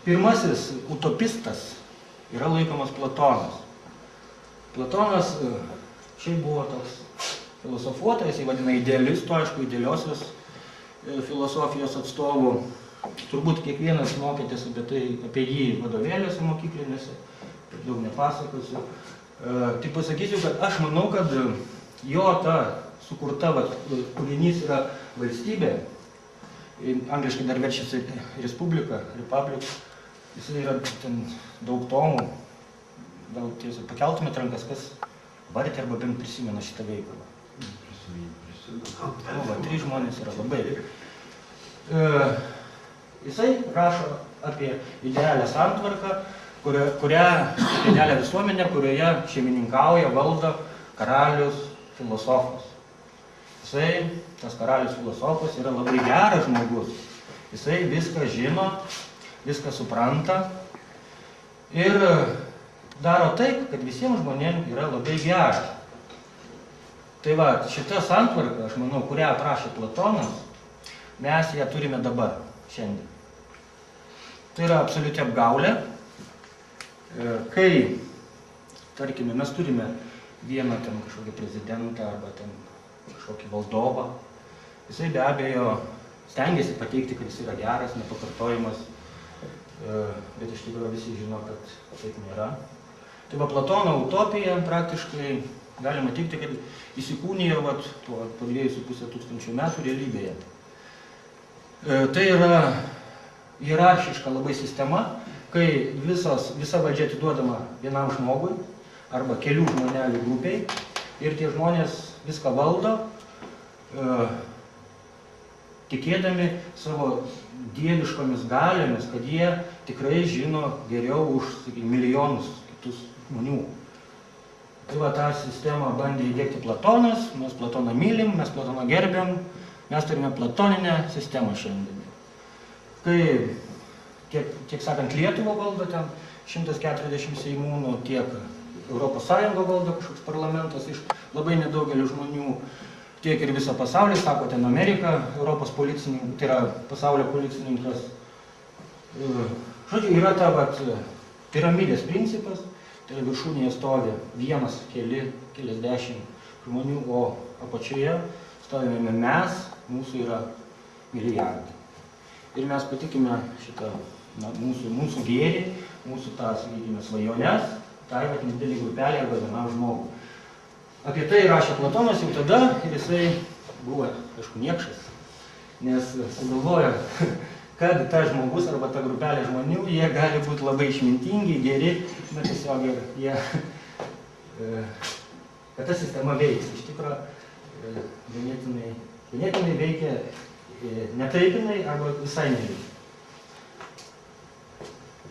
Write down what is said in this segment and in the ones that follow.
pirmasis utopistas yra laikomas Platonas. Platonas šiaip buvo toks filosofuotojas, jį vadina idealistu, aišku, idealiosios filosofijos atstovų. Turbūt kiekvienas mokėtės apie jį vadovėliuose mokyklinėse, daug nepasakosiu. Tik pasakysiu, kad aš manau, kad jo ta sukurta kūrinys yra valstybė, angliškai dar verčiasi Respublika, Republic, jis yra ten daug tomų, gal tiesiog pakeltumėt rankas, kas vartė arba bent prisimena šitą veikalą. Prisimena. 3 žmonės yra labai. Jisai rašo apie idealią santvarką, idealią visuomenę, kurioje šeimininkauja, valdo karalius filosofas. Jisai, tas karalius filosofas, yra labai geras žmogus. Jisai viską žino, viską supranta ir daro taip, kad visiems žmonėms yra labai gera. Tai va, šita santvarka, aš manau, kurią aprašė Platonas, mes ją turime dabar, šiandien. Tai yra absoliuti apgaulė, kai, tarkime, mes turime vieną ten kažkokį prezidentą arba ten kažkokį valdovą, jisai be abejo stengiasi pateikti, kad jis yra geras, nepakartojimas, bet iš tikrųjų visi žino, kad taip nėra. Tai va, Platono utopija praktiškai galima teikti, kad įsikūnijo po 2,5 tūkstančių metų realybėje. Tai yra hierarchiška labai sistema, kai visa valdžia atiduodama vienam žmogui arba kelių žmonelių grupiai ir tie žmonės viską valdo, tikėdami savo dieviškomis galiomis, kad jie tikrai žino geriau už milijonus kitus žmonių. Tai va, tą sistemą bandė įdiegti Platonas, mes Platoną mylim, mes Platoną gerbiam, mes turime platoninę sistemą šiandien. Kai, tiek sakant, Lietuva valdo ten 140 seimūnų, tiek Europos Sąjunga valdo kažkoks parlamentas iš labai nedaugelio žmonių, tiek ir visą pasaulį, sako ten Amerika, Europos policininkas, tai yra pasaulio policininkas. Žodžiu, yra ta piramidės principas, tai viršūnėje stovi vienas, keliasdešimt žmonių, o apačioje stovime mes, mūsų yra milijardai. Ir mes patikime šitą mūsų gėrį, mūsų tą, sakykime, svajonės, tai nedidelį grupelį arba vienam žmogui. Apie tai rašė Platonas jau tada ir jisai buvo, aišku, niekšas, nes sugalvojo, kad ta žmogus arba ta grupelė žmonių, jie gali būti labai išmintingi, geri, bet tiesiog jie, kad ta sistema veiks. Iš tikrųjų, ganėtinai veikia netaipinai arba visai neveikia.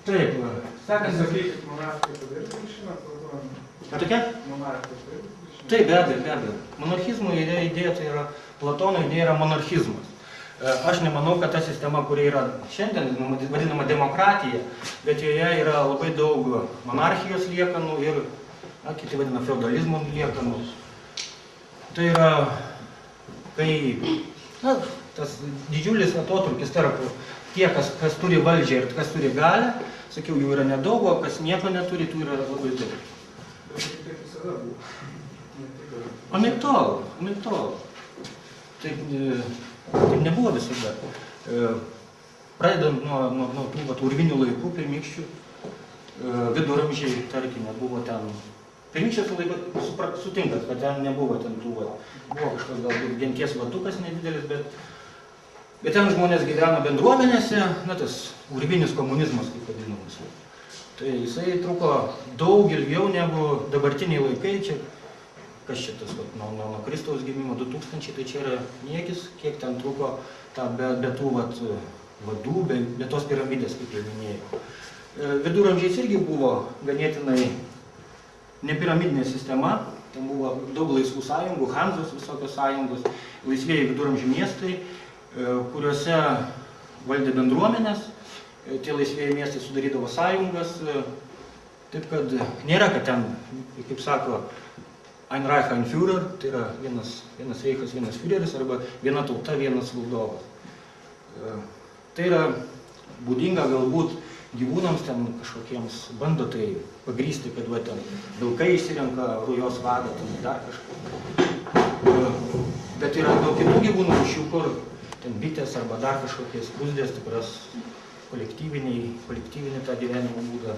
Taip, sekant... Sakykit, monarchija padaryti išina Platoną? Ką tokia? Monarchija padaryti išina? Taip, be abejo. Monarchizmo idėja, tai yra, Platono idėja yra monarchizmas. Aš nemanau, kad ta sistema, kuri yra šiandien vadinama demokratija, bet joje yra labai daug monarchijos liekanų ir, kiti vadina, feodalizmo liekanų. Tai yra, kai tas didžiulis atotrukis tarp tie, kas turi valdžią ir kas turi galią, sakiau, jų yra nedaug, o kas nieko neturi, tų yra labai daug. Bet taip visada buvo. Anaiptol. Taip nebuvo visada. Pradedant nuo tų urvinių laikų, pirmykščių, viduramžiai, tarkime, buvo ten. Pirmykščios laikų sutinkat, kad ten nebuvo ten tų, buvo kažkas galbūt genties vatukas nedidelis, bet ten žmonės gyveno bendruomenėse, tas urvinis komunizmas, kaip vadinamas. Tai jisai truko daug ilgiau negu dabartiniai laikai, čia, kas čia tas, nuo Kristaus gimimo 2000, tai čia yra niekis, kiek ten truko be tų vadų, be tos piramidės, kaip jau minėjau. Viduramžiais irgi buvo ganėtinai nepiramidinė sistema, ten buvo daug laisvų sąjungų, Hanzos visokios sąjungos, laisvėjai viduramžių miestai, kuriuose valdė bendruomenės, tie laisvėjai miestai sudarydavo sąjungas, taip kad nėra, kad ten, kaip sako, Ein Reich, ein Führer, tai yra vienas reichas, vienas Führeris, arba viena tauta, vienas valdovas. Tai yra būdinga galbūt gyvūnams ten kažkokiems bando tai pagrįsti, kad va ten vilkai išsirenka rujos vadą, ten dar kažką. Bet yra daug kitų gyvūnų rūšių, kur ten bitės arba dar kažkokie skruzdės, kurios kolektyvinį tą gyvenimo būdą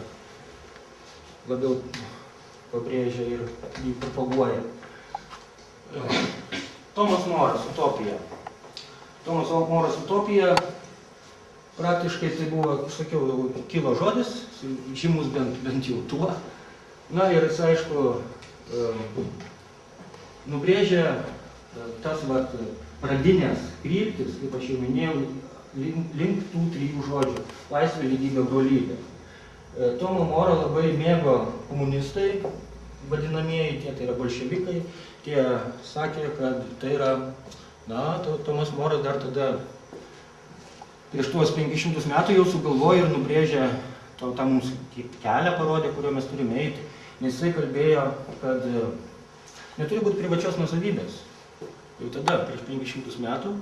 labiau pabrėžia ir jį propaguoja. Tomas Moras, Utopija. Tomas Moras, Utopija, praktiškai tai buvo, sakiau, kilo žodis, žymus bent jau tuo. Na ir jis, aišku, nubrėžia tas pradinės kryptis, kaip aš jau minėjau, link tų trijų žodžių – laisvė, lygybė, brolybė. Tomo Morą labai mėgo komunistai, vadinamieji, tie tai yra bolševikai, tie sakė, kad tai yra, Tomas Moras dar tada prieš tuos 500 metų jau sugalvojo ir nubrėžė tą mums kelią parodė, kuriuo mes turime eiti, nes jisai kalbėjo, kad neturi būti privačios nuosavybės. Jau tada, prieš 500 metų,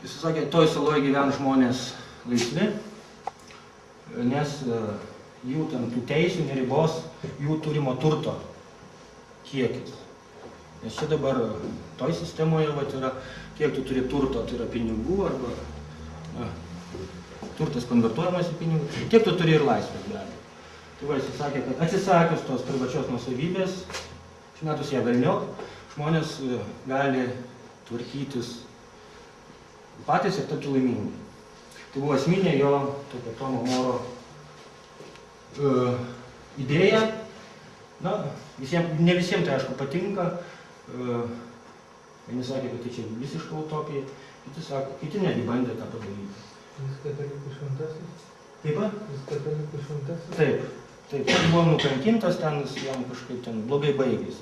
jis sakė, toj saloje gyvena žmonės laisvi, nes jų ten tų teisių neribos jų turimo turto kiekis. Nes čia dabar toj sistemoje yra, kiek tu turi turto, tai yra pinigų arba turtas konvertuojamas į pinigų, tiek tu turi ir laisvės be abejo. Tai va, jis sakė, kad atsisakius tos privačios nuosavybės, išmetus ją velniop, žmonės gali tvarkytis patys ir tapti laimingi. Tai buvo esminė jo, tokio Tomo Moro idėja. Na, ne visiems tai aišku patinka. Vieni sakė, kad tai čia visiška utopija, kiti netgi bandė tą padaryti. Jis katalikų šventasis? Kaip? Jis katalikų šventasis? Taip. Jis buvo nukankintas, ten jam kažkaip ten blogai baigėsi.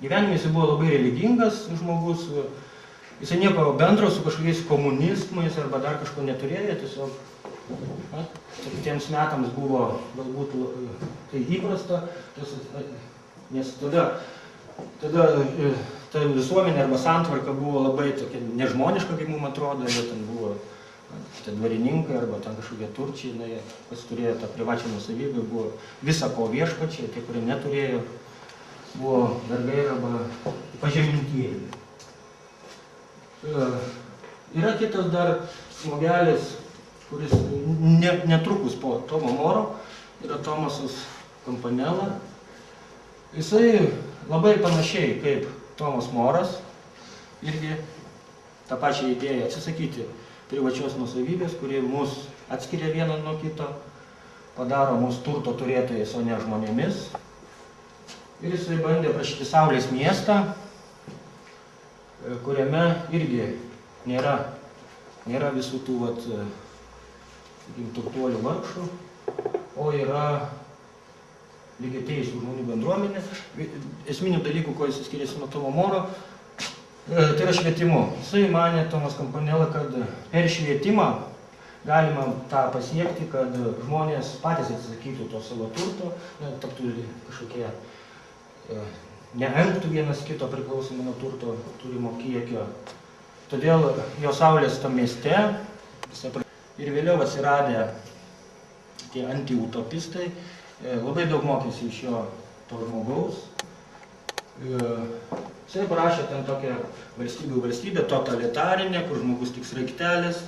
Gyvenime jis buvo labai religingas žmogus, jis nieko bendro su kažkokiais komunizmais arba dar kažko neturėjo, tiesiog tiems metams buvo galbūt tai įprasta, nes tada ta visuomenė arba santvarka buvo labai tokia nežmoniška, kaip mums atrodo, jie ten buvo tie dvarininkai arba ten kažkokie turčiai, kas turėjo tą privačią nuosavybę, buvo visa ko viešpačiai, tie, kurie neturėjo, buvo vergai arba pažemintieji. Yra kitas dar žmogelis, kuris netrukus po Tomo Moro, yra Tomasas Campanella. Jisai labai panašiai kaip Tomas Moras, irgi tą pačią idėją atsisakyti privačios nuosavybės, kuri mus atskiria vieną nuo kito, padaro mus turto turėtojais, o ne žmonėmis. Ir jisai bandė aprašyti Saulės miestą, kuriame irgi nėra visų tų turtuolių vargšų, o yra lygiai teisių žmonių bendruomenė. Esminių dalykų, ko jis skiriasi nuo Tomo Moro, tai yra švietimu. Jisai manė, Tomas Campanella, kad per švietimą galima tą pasiekti, kad žmonės patys atsisakytų to savo turto, taptų kažkokie, neengtų vienas kito priklausomai nuo turto turimo kiekio. Todėl jo Saulės tam mieste ir vėliau atsiradę tie antiutopistai labai daug mokėsi iš jo to žmogaus. Jisai parašė ten tokią valstybę totalitarinę, kur žmogus tik sraigtelis.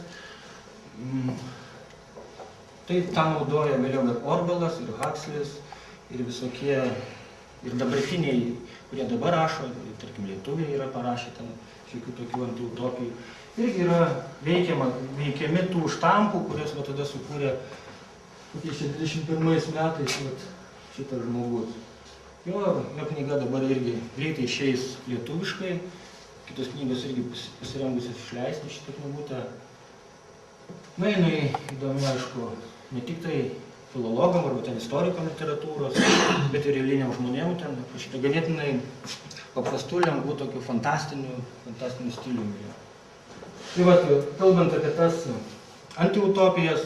Tai tą naudoja vėliau ir Orbelas, ir Huxleys, ir visokie, ir dabartiniai, kurie dabar rašo, tarkim lietuviai yra parašę ten šiokių tokių antiutopijų. Irgi yra veikiami tų štampų, kurios tada sukūrė kokiais 21 metais šitas žmogus. Jo knyga dabar irgi greitai išeis lietuviškai, kitos knygos irgi pasirengusios išleisti šitą knygutę. Na, jinai įdomi, aišku, ne tik tai filologam arba ten istorikam literatūros, bet ir eiliniam žmonėm ten šitą ganėtinai paprastų, lengvų, tokių fantastinių stiliumi. Tai kalbant apie tas antiutopijas,